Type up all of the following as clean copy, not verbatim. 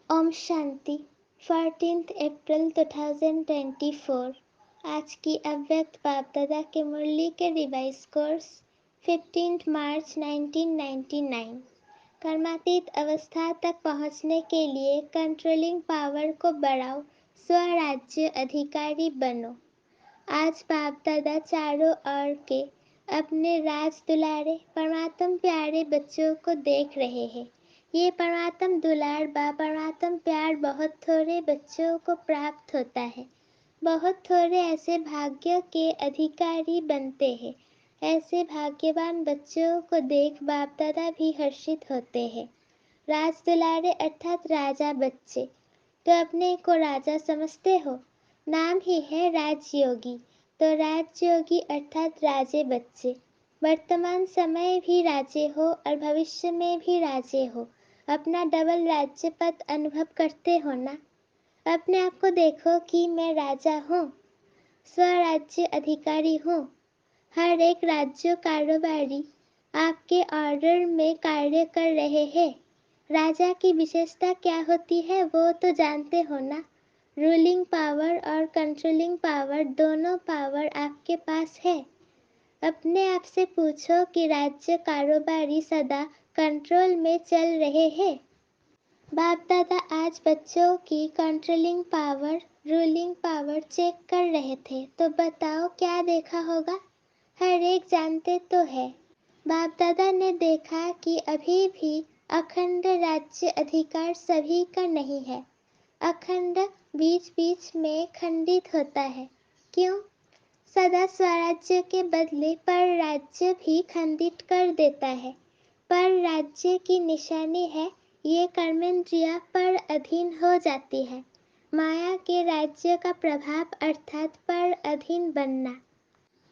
ओम शांति 14 अप्रैल 2024। आज की अव्यक्त बाप दादा के मुरली के रिवाइज कोर्स 15 मार्च 1999। कर्मातीत अवस्था तक पहुँचने के लिए कंट्रोलिंग पावर को बढ़ाओ, स्वराज्य अधिकारी बनो। आज बाप दादा चारों ओर के अपने राज दुलारे परमात्म प्यारे बच्चों को देख रहे हैं। ये परमात्म दुलार परमात्म प्यार बहुत थोड़े बच्चों को प्राप्त होता है। बहुत थोड़े ऐसे भाग्य के अधिकारी बनते हैं। ऐसे भाग्यवान बच्चों को देख बाप दादा भी हर्षित होते हैं। राज दुलारे अर्थात राजा बच्चे, तो अपने को राजा समझते हो। नाम ही है राजयोगी, तो राजयोगी अर्थात राजे बच्चे। वर्तमान समय भी राजे हो और भविष्य में भी राजे हो। अपना डबल राज्य पद अनुभव करते हो ना। अपने आप को देखो कि मैं राजा हूँ, स्वराज्य अधिकारी हूँ। हर एक राज्य कारोबारी आपके ऑर्डर में कार्य कर रहे हैं। राजा की विशेषता क्या होती है वो तो जानते हो ना। रूलिंग पावर और कंट्रोलिंग पावर, दोनों पावर आपके पास है। अपने आप से पूछो कि राज्य कारोबारी सदा कंट्रोल में चल रहे हैं। बाप दादा आज बच्चों की controlling power, ruling power check कर रहे थे, तो बताओ क्या देखा होगा। हर एक जानते तो है। बाप दादा ने देखा कि अभी भी अखंड राज्य अधिकार सभी का नहीं है। अखंड बीच बीच में खंडित होता है। क्यों? सदा स्वराज्य के बदले पर राज्य भी खंडित कर देता है। पर राज्य की निशानी है ये कर्मेंद्रिया पर अधीन हो जाती है। माया के राज्य का प्रभाव अर्थात पर अधीन बनना।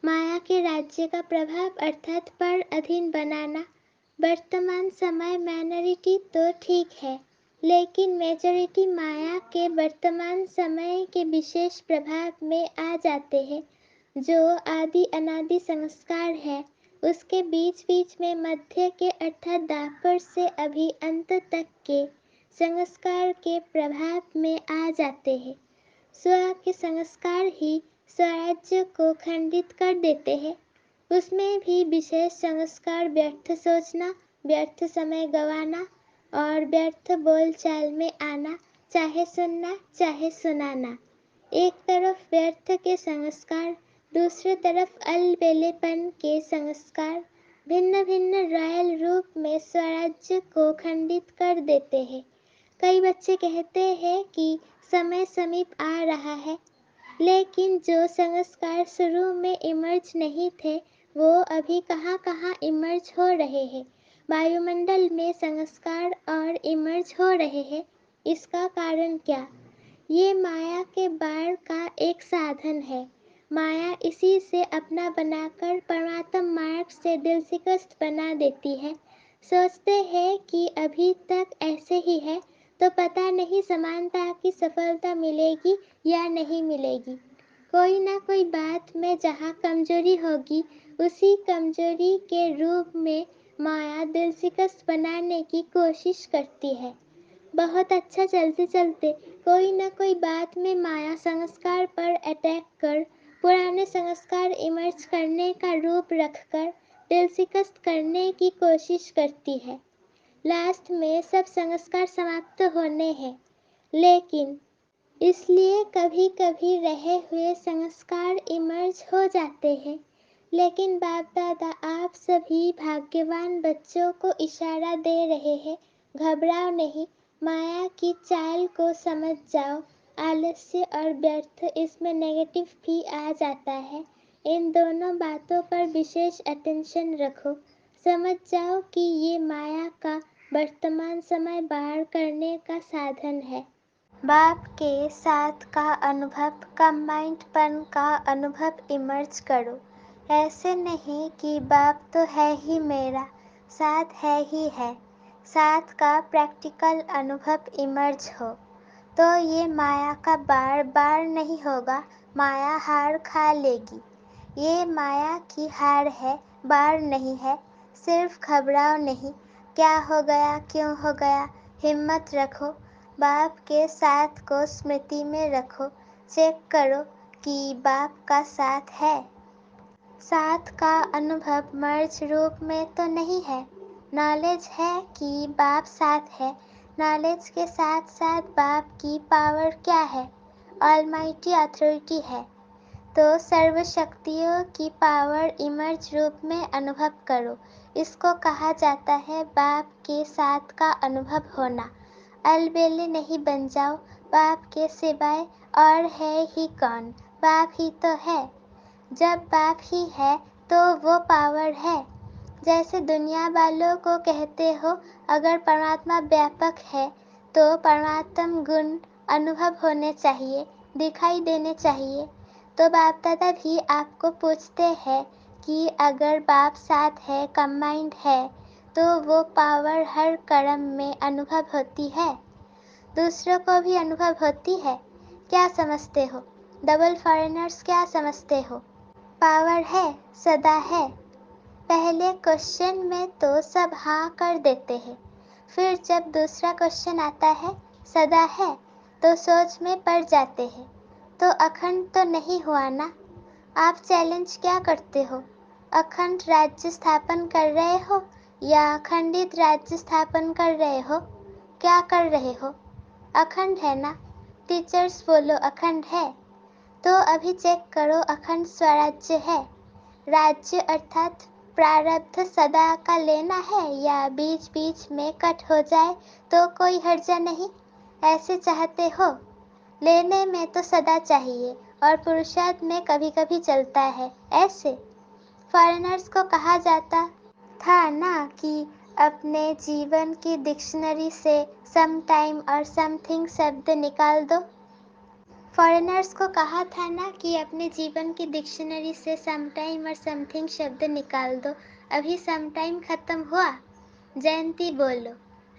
माया के राज्य का प्रभाव अर्थात पर अधीन बनाना। वर्तमान समय माइनॉरिटी तो ठीक है, लेकिन मेजॉरिटी माया के वर्तमान समय के विशेष प्रभाव में आ जाते हैं। जो आदि अनादि संस्कार है, उसके बीच बीच में मध्य के अर्थात दापर से अभी अंत तक के संस्कार के प्रभाव में आ जाते हैं। स्व के संस्कार ही स्वराज्य को खंडित कर देते हैं। उसमें भी विशेष संस्कार व्यर्थ सोचना, व्यर्थ समय गंवाना और व्यर्थ बोलचाल में आना, चाहे सुनना चाहे सुनाना। एक तरफ व्यर्थ के संस्कार, दूसरी तरफ अलबेलेपन के संस्कार भिन्न भिन्न रॉयल रूप में स्वराज्य को खंडित कर देते हैं। कई बच्चे कहते हैं कि समय समीप आ रहा है, लेकिन जो संस्कार शुरू में इमर्ज नहीं थे वो अभी कहाँ कहाँ इमर्ज हो रहे हैं। वायुमंडल में संस्कार और इमर्ज हो रहे हैं। इसका कारण क्या? ये माया के बाढ़ का एक साधन है। माया इसी से अपना बनाकर परमात्म मार्ग से दिलशिकस्त बना देती है। सोचते हैं कि अभी तक ऐसे ही है, तो पता नहीं समानता की सफलता मिलेगी या नहीं मिलेगी। कोई ना कोई बात में जहाँ कमजोरी होगी, उसी कमजोरी के रूप में माया दिलशिकस्त बनाने की कोशिश करती है। बहुत अच्छा चलते चलते कोई न कोई बात में माया संस्कार पर अटैक कर पुराने संस्कार इमर्ज करने का रूप रखकर दिलशिकस्त करने की कोशिश करती है। लास्ट में सब संस्कार समाप्त होने हैं, लेकिन इसलिए कभी कभी रहे हुए संस्कार इमर्ज हो जाते हैं। लेकिन बाप दादा आप सभी भाग्यवान बच्चों को इशारा दे रहे हैं, घबराओ नहीं, माया की चाल को समझ जाओ। आलस्य और व्यर्थ, इसमें नेगेटिव भी आ जाता है। इन दोनों बातों पर विशेष अटेंशन रखो। समझ जाओ कि ये माया का वर्तमान समय बाहर करने का साधन है। बाप के साथ का अनुभव, कंबाइंडपन का अनुभव इमर्ज करो। ऐसे नहीं कि बाप तो है ही मेरा, साथ है ही है। साथ का प्रैक्टिकल अनुभव इमर्ज हो, तो ये माया का बार बार नहीं होगा। माया हार खा लेगी। ये माया की हार है, बार नहीं है। सिर्फ घबराओ नहीं, क्या हो गया क्यों हो गया, हिम्मत रखो। बाप के साथ को स्मृति में रखो, चेक करो कि बाप का साथ है। साथ का अनुभव मर्ज रूप में तो नहीं है। नॉलेज है कि बाप साथ है। नॉलेज के साथ साथ बाप की पावर क्या है? ऑलमाइटी अथॉरिटी है। तो सर्व शक्तियों की पावर इमर्ज रूप में अनुभव करो। इसको कहा जाता है बाप के साथ का अनुभव होना। अलबेले नहीं बन जाओ, बाप के सिवाय और है ही कौन? बाप ही तो है। जब बाप ही है तो वो पावर है। जैसे दुनिया वालों को कहते हो, अगर परमात्मा व्यापक है तो परमात्म गुण अनुभव होने चाहिए, दिखाई देने चाहिए। तो बाप दादा भी आपको पूछते हैं कि अगर बाप साथ है, कंबाइंड है, तो वो पावर हर कर्म में अनुभव होती है, दूसरों को भी अनुभव होती है। क्या समझते हो? डबल फॉरेनर्स क्या समझते हो? पावर है, सदा है। पहले क्वेश्चन में तो सब हाँ कर देते हैं, फिर जब दूसरा क्वेश्चन आता है सदा है तो सोच में पड़ जाते हैं। तो अखंड तो नहीं हुआ ना? आप चैलेंज क्या करते हो? अखंड राज्य स्थापन कर रहे हो या खंडित राज्य स्थापन कर रहे हो? क्या कर रहे हो? अखंड है ना? टीचर्स बोलो अखंड है। तो अभी चेक करो अखंड स्वराज्य है। राज्य अर्थात प्रारब्ध सदा का लेना है या बीच बीच में कट हो जाए तो कोई हर्जा नहीं, ऐसे चाहते हो? लेने में तो सदा चाहिए और पुरुषार्थ में कभी कभी चलता है ऐसे। फॉरेनर्स को कहा जाता था ना कि अपने जीवन की डिक्शनरी से सम टाइम और समथिंग शब्द निकाल दो। फॉरेनर्स को कहा था ना कि अपने जीवन की डिक्शनरी से समटाइम और समथिंग शब्द निकाल दो। अभी समटाइम खत्म हुआ? जयंती बोलो,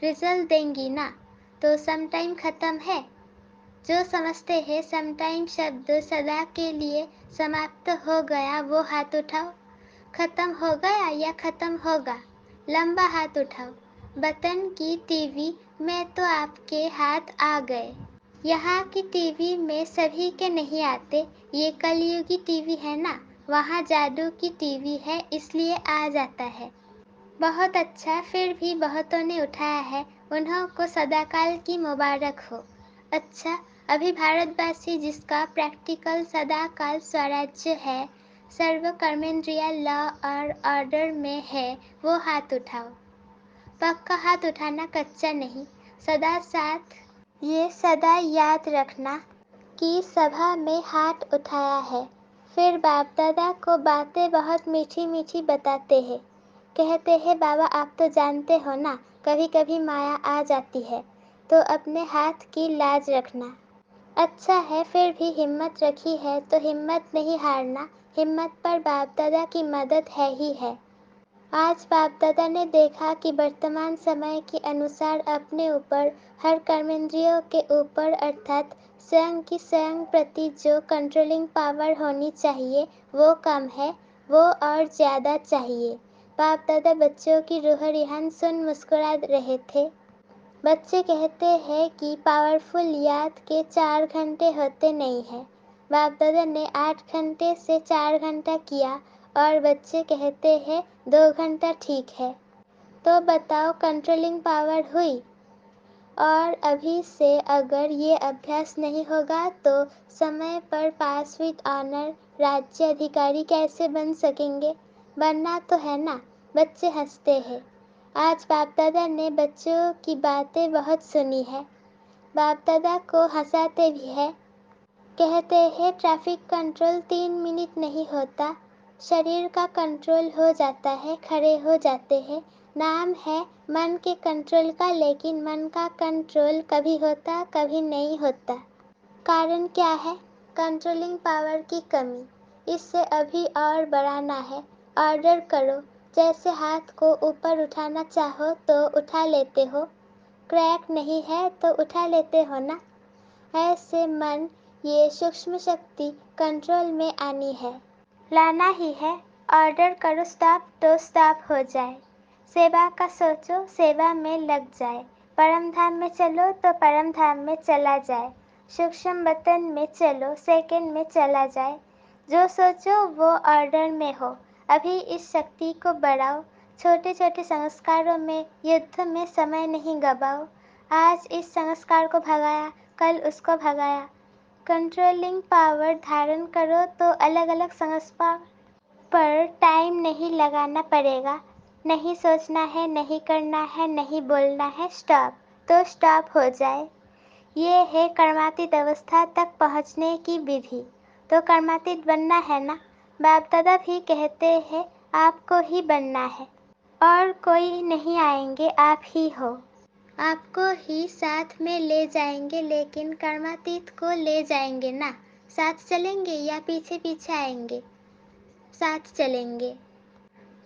रिजल्ट देंगी ना? तो समटाइम खत्म है। जो समझते हैं समटाइम शब्द सदा के लिए समाप्त हो गया वो हाथ उठाओ। खत्म हो गया या खत्म होगा? लंबा हाथ उठाओ। बटन की टीवी में तो आपके हाथ आ गए। यहाँ की टीवी में सभी के नहीं आते, ये कलयुगी टीवी है ना, वहाँ जादू की टीवी है इसलिए आ जाता है। बहुत अच्छा, फिर भी बहुतों ने उठाया है, उन्हों को सदाकाल की मुबारक हो। अच्छा, अभी भारतवासी जिसका प्रैक्टिकल सदाकाल स्वराज्य है, सर्व कर्मेंद्रिय लॉ और ऑर्डर में है, वो हाथ उठाओ। पक्का हाथ उठाना, कच्चा नहीं। सदा साथ। ये सदा याद रखना कि सभा में हाथ उठाया है। फिर बाप दादा को बातें बहुत मीठी मीठी बताते हैं। कहते हैं बाबा आप तो जानते हो ना, कभी कभी माया आ जाती है, तो अपने हाथ की लाज रखना। अच्छा है, फिर भी हिम्मत रखी है तो हिम्मत नहीं हारना। हिम्मत पर बाप दादा की मदद है ही है। आज बाप दादा ने देखा कि वर्तमान समय के अनुसार अपने ऊपर, हर कर्मेंद्रियों के ऊपर अर्थात स्वयं की स्वयं प्रति जो कंट्रोलिंग पावर होनी चाहिए वो कम है, वो और ज़्यादा चाहिए। बाप दादा बच्चों की रूह रिहान सुन मुस्कुरा रहे थे। बच्चे कहते हैं कि पावरफुल याद के 4 घंटे होते नहीं हैं। बाप दादा ने 8 घंटे से 4 घंटा किया और बच्चे कहते हैं 2 घंटा ठीक है। तो बताओ कंट्रोलिंग पावर हुई? और अभी से अगर ये अभ्यास नहीं होगा तो समय पर पास विद ऑनर राज्य अधिकारी कैसे बन सकेंगे? बनना तो है ना। बच्चे हंसते हैं। आज बाप दादा ने बच्चों की बातें बहुत सुनी है। बाप दादा को हंसाते भी है। कहते हैं ट्रैफिक कंट्रोल 3 मिनट नहीं होता, शरीर का कंट्रोल हो जाता है, खड़े हो जाते हैं। नाम है मन के कंट्रोल का, लेकिन मन का कंट्रोल कभी होता कभी नहीं होता। कारण क्या है? कंट्रोलिंग पावर की कमी। इससे अभी और बढ़ाना है। ऑर्डर करो। जैसे हाथ को ऊपर उठाना चाहो तो उठा लेते हो, क्रैक नहीं है तो उठा लेते हो ना। ऐसे मन, ये सूक्ष्म शक्ति कंट्रोल में आनी है, लाना ही है। ऑर्डर करो स्टॉप तो स्टॉप हो जाए। सेवा का सोचो, सेवा में लग जाए। परम धाम में चलो तो परम धाम में चला जाए, सूक्ष्म बतन में चलो सेकंड में चला जाए। जो सोचो वो ऑर्डर में हो, अभी इस शक्ति को बढ़ाओ। छोटे छोटे संस्कारों में युद्ध में समय नहीं गवाओ। आज इस संस्कार को भगाया, कल उसको भगाया। कंट्रोलिंग पावर धारण करो तो अलग अलग संस्कार पर टाइम नहीं लगाना पड़ेगा। नहीं सोचना है, नहीं करना है, नहीं बोलना है, स्टॉप तो स्टॉप हो जाए। ये है कर्मातीत अवस्था तक पहुँचने की विधि। तो कर्मातीत बनना है ना। बाप दादा भी कहते हैं आपको ही बनना है, और कोई नहीं आएंगे, आप ही हो। आपको ही साथ में ले जाएंगे, लेकिन कर्मातीत को ले जाएंगे ना। साथ चलेंगे या पीछे पीछे आएंगे? साथ चलेंगे।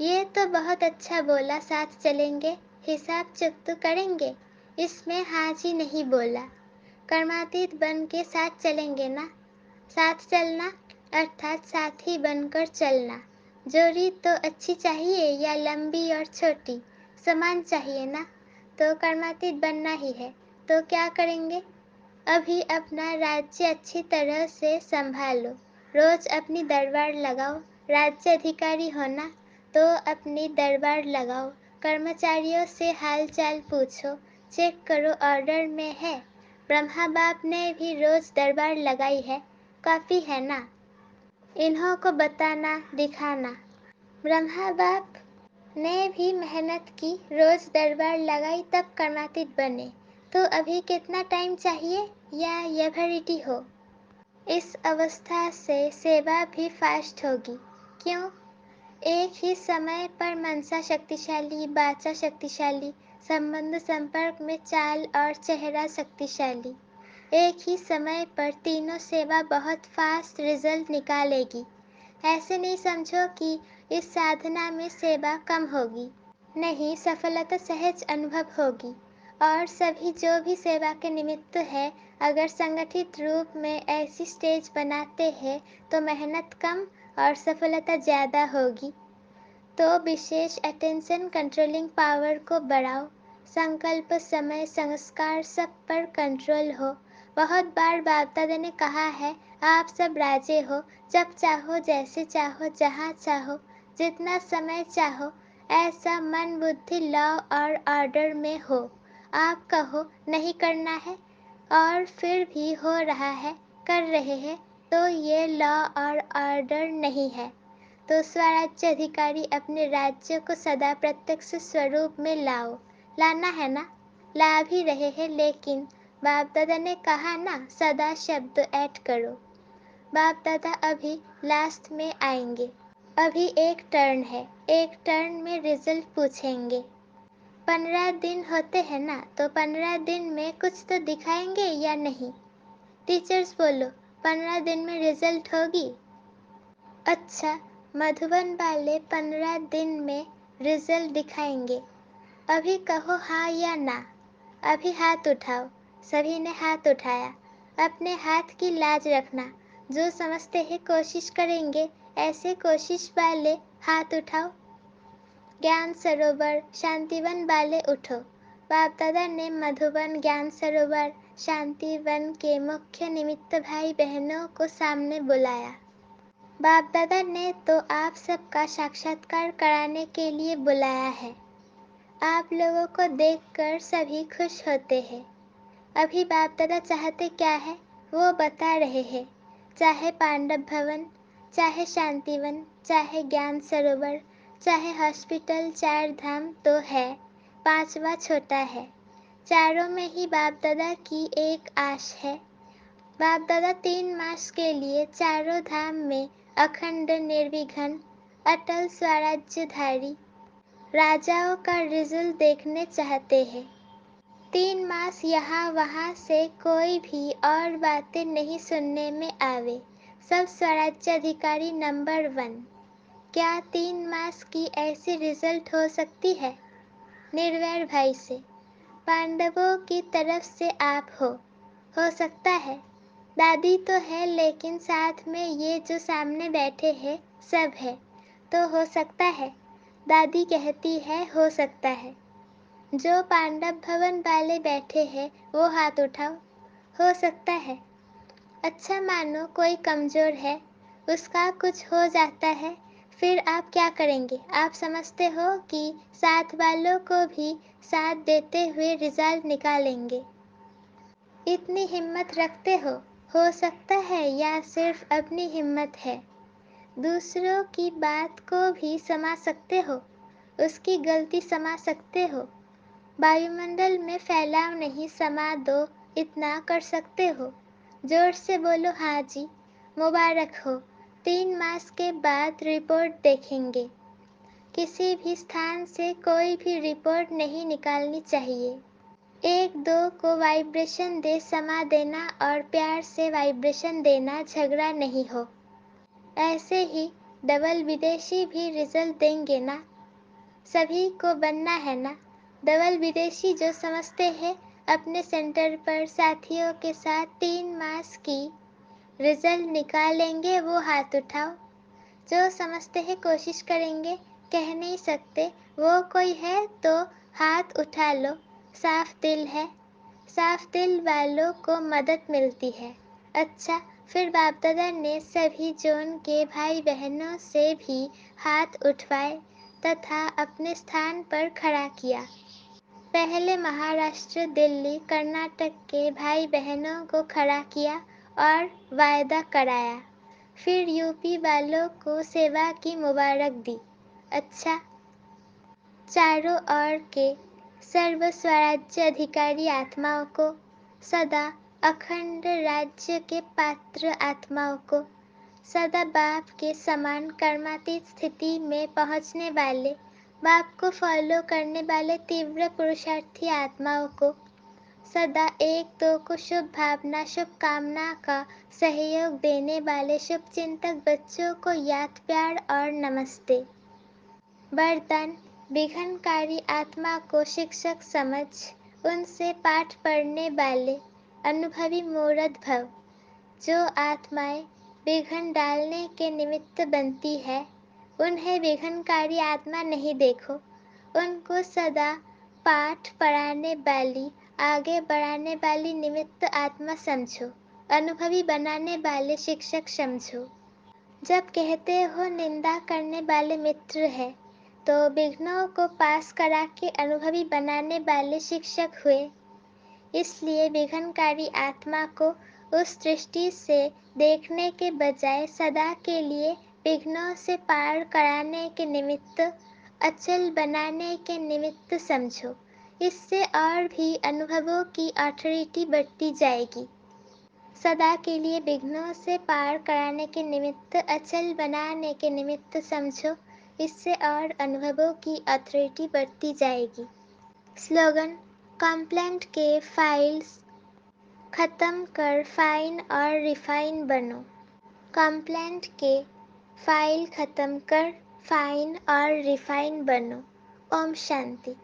ये तो बहुत अच्छा बोला, साथ चलेंगे। हिसाब चुकता करेंगे, इसमें हाँ जी नहीं बोला। कर्मातीत बन के साथ चलेंगे ना। साथ चलना अर्थात साथी बनकर चलना। जोड़ी तो अच्छी चाहिए या लंबी और छोटी, समान चाहिए ना। तो कर्मातीत बनना ही है, तो क्या करेंगे? अभी अपना राज्य अच्छी तरह से संभालो। रोज अपनी दरबार लगाओ। राज्य अधिकारी होना तो अपनी दरबार लगाओ। कर्मचारियों से हाल चाल पूछो, चेक करो ऑर्डर में है। ब्रह्मा बाप ने भी रोज दरबार लगाई है, काफी है ना। इन्हों को बताना दिखाना। ब्रह्मा बाप ने भी मेहनत की, रोज दरबार लगाई, तब कर्मातीत बने। तो अभी कितना टाइम चाहिए या एवरिटी हो? इस अवस्था से सेवा भी फास्ट होगी। क्यों? एक ही समय पर मनसा शक्तिशाली, वाचा शक्तिशाली, संबंध संपर्क में चाल और चेहरा शक्तिशाली। एक ही समय पर तीनों सेवा बहुत फास्ट रिजल्ट निकालेगी। ऐसे नहीं समझो कि इस साधना में सेवा कम होगी। नहीं, सफलता सहज अनुभव होगी। और सभी जो भी सेवा के निमित्त है, अगर संगठित रूप में ऐसी स्टेज बनाते हैं तो मेहनत कम और सफलता ज़्यादा होगी। तो विशेष अटेंशन कंट्रोलिंग पावर को बढ़ाओ। संकल्प, समय, संस्कार सब पर कंट्रोल हो। बहुत बार बाप दादा ने कहा है आप सब राजे हो, जब चाहो, जैसे चाहो, जहाँ चाहो, जितना समय चाहो, ऐसा मन बुद्धि लॉ और ऑर्डर में हो। आप कहो नहीं करना है और फिर भी हो रहा है, कर रहे हैं, तो ये लॉ और ऑर्डर नहीं है। तो स्वराज्य अधिकारी अपने राज्य को सदा प्रत्यक्ष स्वरूप में लाओ। लाना है ना, ला भी रहे हैं, लेकिन बाप दादा ने कहा ना सदा शब्द ऐड करो। बाप दादा अभी लास्ट में आएंगे। अभी एक टर्न है, एक टर्न में रिजल्ट पूछेंगे। 15 दिन होते हैं ना, तो 15 दिन में कुछ तो दिखाएंगे या नहीं? टीचर्स बोलो, 15 दिन में रिजल्ट होगी। अच्छा, मधुबन वाले 15 दिन में रिजल्ट दिखाएंगे। अभी कहो हाँ या ना। अभी हाथ उठाओ। सभी ने हाथ उठाया। अपने हाथ की लाज रखना। जो समझते हैं कोशिश करेंगे, ऐसे कोशिश वाले हाथ उठाओ। ज्ञान सरोवर शांतिवन वाले उठो। बाप दादा ने मधुबन, ज्ञान सरोवर, शांतिवन के मुख्य निमित्त भाई बहनों को सामने बुलाया। बाप दादा ने तो आप सबका साक्षात्कार कराने के लिए बुलाया है। आप लोगों को देखकर सभी खुश होते हैं। अभी बाप दादा चाहते क्या है वो बता रहे हैं। चाहे पांडव भवन, चाहे शांतिवन, चाहे ज्ञान सरोवर, चाहे हॉस्पिटल, 4 धाम तो है, 5वां छोटा है। चारों में ही बाप दादा की एक आश है। बाप दादा 3 मास के लिए चारों धाम में अखंड, निर्विघ्न, अटल स्वराज्यधारी राजाओं का रिजल्ट देखने चाहते हैं। 3 मास यहाँ वहाँ से कोई भी और बातें नहीं सुनने में आवे। सब स्वराज्य अधिकारी नंबर 1। क्या 3 मास की ऐसी रिजल्ट हो सकती है? निर्वैर भाई से, पांडवों की तरफ से आप हो सकता है। दादी तो है, लेकिन साथ में ये जो सामने बैठे हैं सब है, तो हो सकता है। दादी कहती है हो सकता है। जो पांडव भवन वाले बैठे हैं वो हाथ उठाओ। हो सकता है। अच्छा, मानो कोई कमजोर है, उसका कुछ हो जाता है, फिर आप क्या करेंगे? आप समझते हो कि साथ वालों को भी साथ देते हुए रिजल्ट निकालेंगे। इतनी हिम्मत रखते हो सकता है या सिर्फ अपनी हिम्मत है? दूसरों की बात को भी समझ सकते हो, उसकी गलती समझ सकते हो। वायुमंडल में फैलाव नहीं समा दो, इतना कर सकते हो। जोर से बोलो हाँ जी, मुबारक हो, 3 मास के बाद रिपोर्ट देखेंगे। किसी भी स्थान से कोई भी रिपोर्ट नहीं निकालनी चाहिए। 1-2 को वाइब्रेशन दे समा देना और प्यार से वाइब्रेशन देना, झगड़ा नहीं हो। ऐसे ही डबल विदेशी भी रिजल्ट देंगे ना? सभी को बनना है ना? डबल विदेशी जो समझते हैं अपने सेंटर पर साथियों के साथ 3 मास की रिजल्ट निकालेंगे वो हाथ उठाओ। जो समझते हैं कोशिश करेंगे, कह नहीं सकते, वो कोई है तो हाथ उठा लो। साफ दिल है, साफ दिल वालों को मदद मिलती है। अच्छा, फिर बाप दादा ने सभी जोन के भाई बहनों से भी हाथ उठवाए तथा अपने स्थान पर खड़ा किया। पहले महाराष्ट्र, दिल्ली, कर्नाटक के भाई बहनों को खड़ा किया और वायदा कराया। फिर यूपी वालों को सेवा की मुबारक दी। अच्छा, चारों ओर के सर्व स्वराज्य अधिकारी आत्माओं को, सदा अखंड राज्य के पात्र आत्माओं को, सदा बाप के समान कर्मातीत स्थिति में पहुंचने वाले, बाप को फॉलो करने वाले तीव्र पुरुषार्थी आत्माओं को, सदा 1-2 को शुभ भावना शुभ कामना का सहयोग देने वाले शुभ चिंतक बच्चों को याद प्यार और नमस्ते। वरदान, विघ्नकारी आत्मा को शिक्षक समझ उनसे पाठ पढ़ने वाले अनुभवी मूर्त भव। जो आत्माएं विघ्न डालने के निमित्त बनती है, उन्हें विघ्नकारी आत्मा नहीं देखो, उनको सदा पाठ पढ़ाने वाली, आगे बढ़ाने वाली निमित्त आत्मा समझो, अनुभवी बनाने वाले शिक्षक समझो। जब कहते हो निंदा करने वाले मित्र है, तो विघ्नों को पास करा के अनुभवी बनाने वाले शिक्षक हुए। इसलिए विघ्नकारी आत्मा को उस दृष्टि से देखने के बजाय सदा के लिए विघ्नों से पार कराने के निमित्त, अचल बनाने के निमित्त समझो। इससे और भी अनुभवों की अथॉरिटी बढ़ती जाएगी। सदा के लिए विघ्नों से पार कराने के निमित्त, अचल बनाने के निमित्त समझो। इससे और अनुभवों की अथॉरिटी बढ़ती जाएगी। स्लोगन, कंप्लेंट के फाइल्स खत्म कर फाइन और रिफाइन बनो। कंप्लेंट के फाइल खत्म कर फाइन और रिफाइन बनो। ओम शांति।